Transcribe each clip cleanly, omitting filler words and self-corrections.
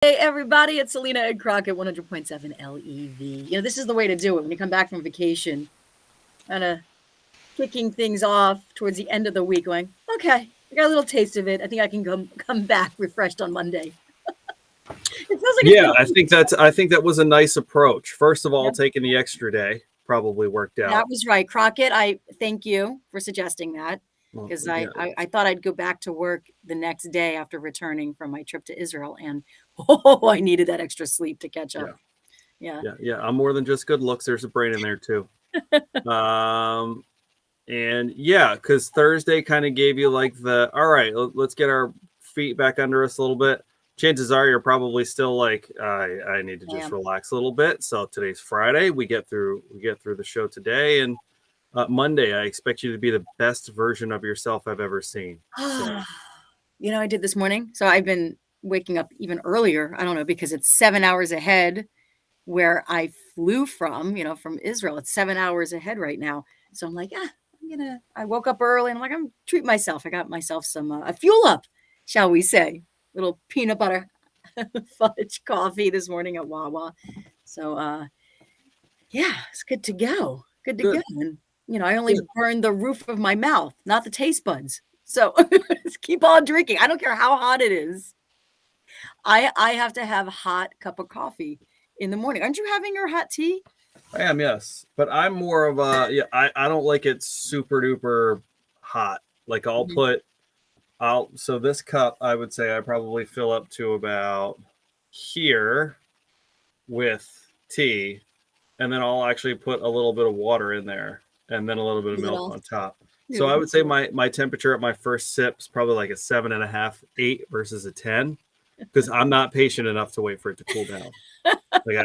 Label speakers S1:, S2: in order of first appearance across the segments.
S1: Hey everybody, it's Selena and Crockett, 100.7 LEV. You know, this is the way to do it when you come back from vacation. Kind of kicking things off towards the end of the week, going, okay, I got a little taste of it. I think I can come back refreshed on Monday.
S2: It feels like yeah, I think that was a nice approach. First of all,
S1: Yep.
S2: taking the extra day probably worked out.
S1: That was right, Crockett. I thank you for suggesting that, because I thought I'd go back to work the next day after returning from my trip to Israel, and I needed that extra sleep to catch up.
S2: Yeah. I'm more than just good looks. There's a brain in there too. And yeah, because Thursday kind of gave you like all right, let's get our feet back under us a little bit. Chances are you're probably still like, I need to just relax a little bit. So today's Friday. We get through the show today, and Monday I expect you to be the best version of yourself I've ever seen. So.
S1: You know, I did this morning. So I've been waking up even earlier. I don't know, because it's 7 hours ahead where I flew from, from Israel. It's 7 hours ahead right now. So I'm like, I woke up early and I'm like, I'm treat myself. I got myself some a fuel up, shall we say. Little peanut butter fudge coffee this morning at Wawa. So yeah, it's good to go. Good to go. And I only burned the roof of my mouth, not the taste buds. So just keep on drinking. I don't care how hot it is. I have to have a hot cup of coffee in the morning. Aren't you having your hot tea?
S2: I am, yes. But I'm more of a I don't like it super duper hot. Like so this cup, I would say I probably fill up to about here with tea, and then I'll actually put a little bit of water in there and then a little bit of milk on top. So I would say my temperature at my first sip is probably like a 7.5, 8 versus a 10, because I'm not patient enough to wait for it to cool down. Like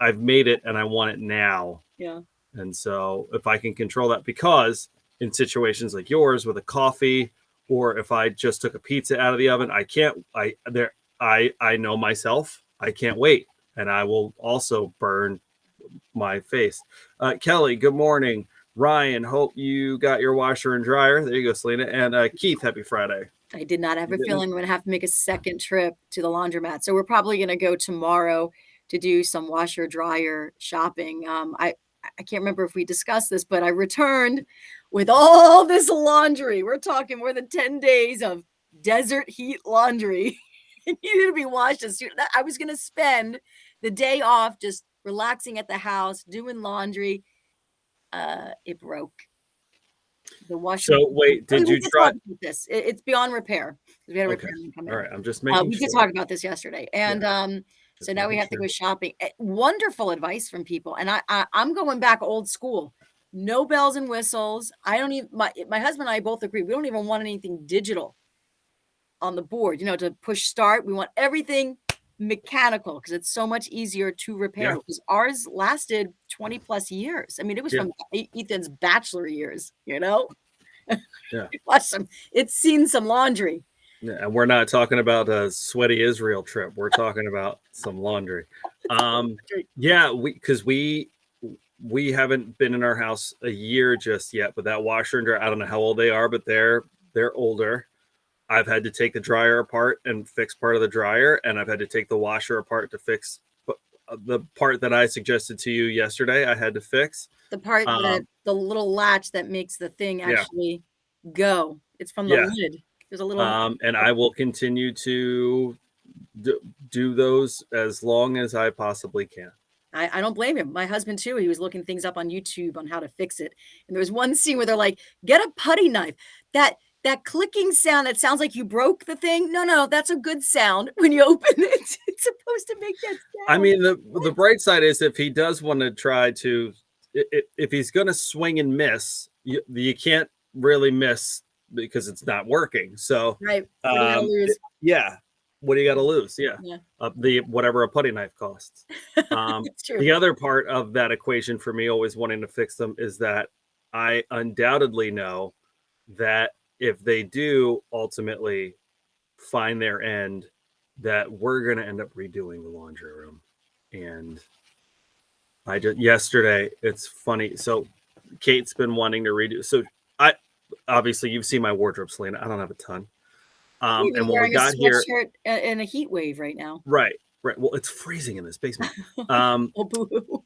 S2: I've made it and I want it now.
S1: Yeah.
S2: And so if I can control that, because in situations like yours with a coffee, or if I just took a pizza out of the oven, I know myself, I can't wait. And I will also burn my face. Kelly, good morning. Ryan, hope you got your washer and dryer. There you go, Selena. And Keith, happy Friday.
S1: I did not have a feeling I'm going to have to make a second trip to the laundromat. So we're probably going to go tomorrow to do some washer dryer shopping. I can't remember if we discussed this, but I returned with all this laundry. We're talking more than 10 days of desert heat laundry. It needed to be washed as soon. I was going to spend the day off just relaxing at the house, doing laundry. It broke. The washer.
S2: So wait, did you try
S1: this? It's beyond repair. We had a repair come in.
S2: All right, I'm just making
S1: we did talk about this yesterday, and so now we have to go shopping. Wonderful advice from people, and I'm going back old school. No bells and whistles. I don't even. My husband and I both agree. We don't even want anything digital on the board. To push start. We want everything mechanical, because it's so much easier to repair. Because ours lasted 20 plus years. I mean, it was from Ethan's bachelor years.
S2: Yeah.
S1: It's seen some laundry.
S2: Yeah, and we're not talking about a sweaty Israel trip. We're talking about some laundry. Because we haven't been in our house a year just yet, but that washer and dryer, I don't know how old they are, but they're older. I've had to take the dryer apart and fix part of the dryer, and I've had to take the washer apart to fix the part that I suggested to you yesterday. I had to fix
S1: the part that the little latch that makes the thing actually go. It's from the lid. There's a little.
S2: And I will continue to do those as long as I possibly can.
S1: I don't blame him. My husband too. He was looking things up on YouTube on how to fix it, and there was one scene where they're like, "Get a putty knife." That clicking sound that sounds like you broke the thing. No, that's a good sound when you open it. It's supposed to make that sound.
S2: I mean, the bright side is, if he does want to try to, if he's going to swing and miss, you can't really miss because it's not working. So,
S1: right. What do you gotta lose?
S2: What do you got to lose? Yeah. Whatever a putty knife costs.
S1: It's true.
S2: The other part of that equation for me, always wanting to fix them, is that I undoubtedly know that if they do ultimately find their end, that we're going to end up redoing the laundry room. And yesterday, it's funny. So Kate's been wanting to redo. So obviously you've seen my wardrobe, Selena. I don't have a ton.
S1: And when we got here in a heat wave right now.
S2: Right. Right. Well, it's freezing in this basement. Um,
S1: Oh, boo.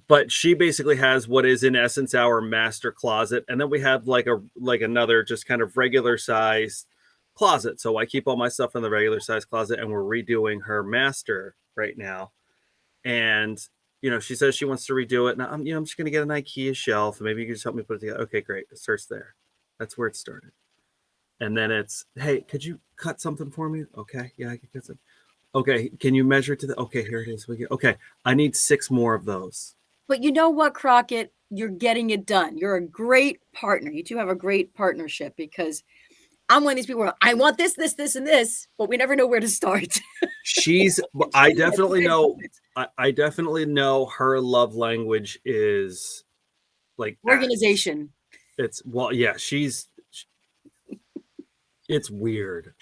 S2: but she basically has what is in essence our master closet, and then we have like another just kind of regular size closet. So I keep all my stuff in the regular size closet, and we're redoing her master right now. And she says she wants to redo it, and I'm just gonna get an IKEA shelf, and maybe you can just help me put it together. Okay, great. It starts there. That's where it started. And then it's, hey, could you cut something for me? Okay, yeah, I can cut something. Okay, can you measure to the? Okay, here it is. Okay, I need 6 more of those.
S1: But you know what, Crockett? You're getting it done. You're a great partner. You two have a great partnership because I'm one of these people where I want this, this, this, and this, but we never know where to start.
S2: I definitely know. I definitely know her love language is like
S1: organization.
S2: Yeah, it's weird.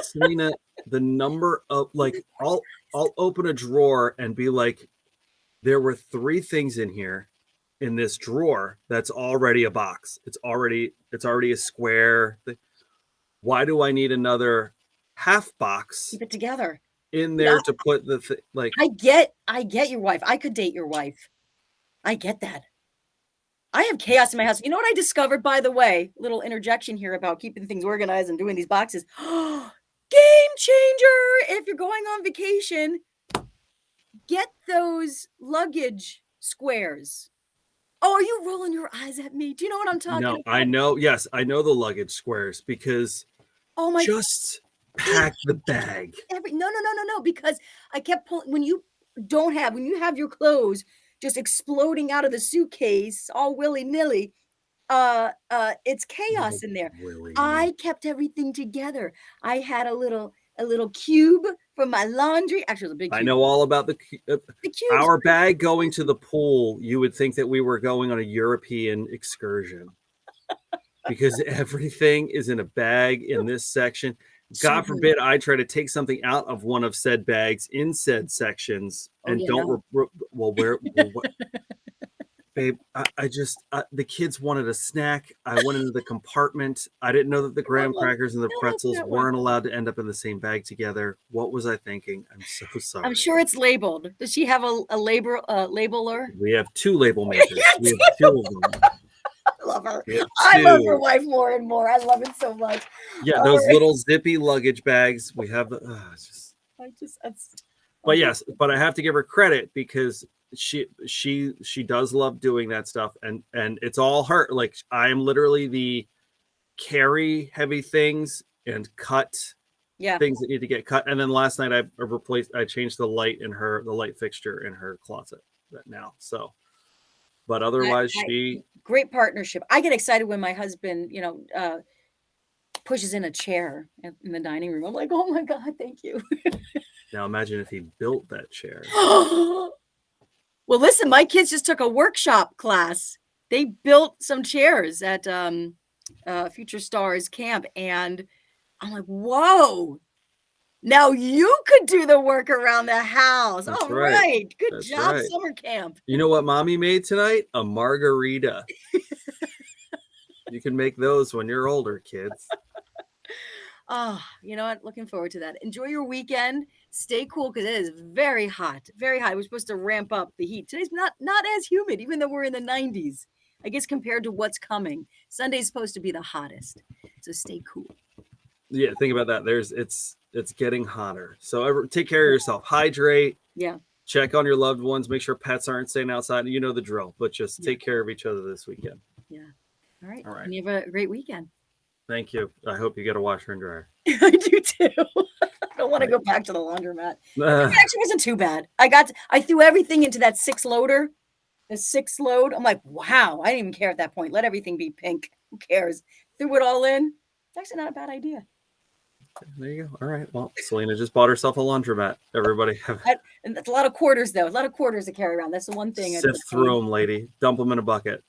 S2: Selena, the number of I'll open a drawer and be like, there were 3 things in here in this drawer that's already a box. It's already a square thing. Why do I need another half box?
S1: Keep it together
S2: in there to put the
S1: I get your wife. I could date your wife. I get that. I have chaos in my house. You know what I discovered, by the way? Little interjection here about keeping things organized and doing these boxes. Game changer! If you're going on vacation, get those luggage squares. Oh, are you rolling your eyes at me? Do you know what I'm talking about?
S2: I know. Yes, I know the luggage squares because just pack the bag.
S1: No. Because I kept pulling when you have your clothes just exploding out of the suitcase all willy-nilly, it's chaos in there. I kept everything together. I had a little cube for my laundry. Actually, it was a big cube.
S2: I know all about the cube. Our bag going to the pool, you would think that we were going on a European excursion because everything is in a bag in this section. God forbid I try to take something out of one of said bags in said sections babe, the kids wanted a snack. I went into the compartment. I didn't know that the graham crackers and the pretzels weren't allowed to end up in the same bag together. What was I thinking? I'm so sorry.
S1: I'm sure it's labeled. Does she have a labeler?
S2: We have 2 label makers. We have 2 of them.
S1: I love her. I love your wife more and more. I love it so much.
S2: Yeah, those little zippy luggage bags. We have but yes, but I have to give her credit because she does love doing that stuff, and it's all her. Like, I am literally the carry heavy things and cut things that need to get cut. And then last night I changed the light fixture in her closet now. So, but otherwise
S1: great partnership. I get excited when my husband, pushes in a chair in the dining room. I'm like, oh my God, thank you.
S2: Now imagine if he built that chair.
S1: Well, listen, my kids just took a workshop class. They built some chairs at Future Stars Camp, and I'm like, whoa. Now you could do the work around the house. All right. Good job, summer camp.
S2: You know what mommy made tonight? A margarita. You can make those when you're older, kids.
S1: Oh, you know what? Looking forward to that. Enjoy your weekend. Stay cool because it is very hot. Very hot. We're supposed to ramp up the heat. Today's not as humid, even though we're in the 90s. I guess compared to what's coming. Sunday's supposed to be the hottest. So stay cool.
S2: Yeah, think about that. It's getting hotter. So take care of yourself. Hydrate.
S1: Yeah.
S2: Check on your loved ones. Make sure pets aren't staying outside. You know the drill. But just take care of each other this weekend.
S1: Yeah. All right. And you have a great weekend.
S2: Thank you. I hope you get a washer and dryer.
S1: I do too. I don't want to go back to the laundromat. It actually wasn't too bad. I threw everything into that 6-loader. The 6-load. I'm like, wow. I didn't even care at that point. Let everything be pink. Who cares? Threw it all in. It's actually not a bad idea.
S2: There you go. All right. Well, Selena just bought herself a laundromat. Everybody
S1: and that's a lot of quarters, though. A lot of quarters to carry around. That's the one thing.
S2: Sift through them, lady. Dump them in a bucket.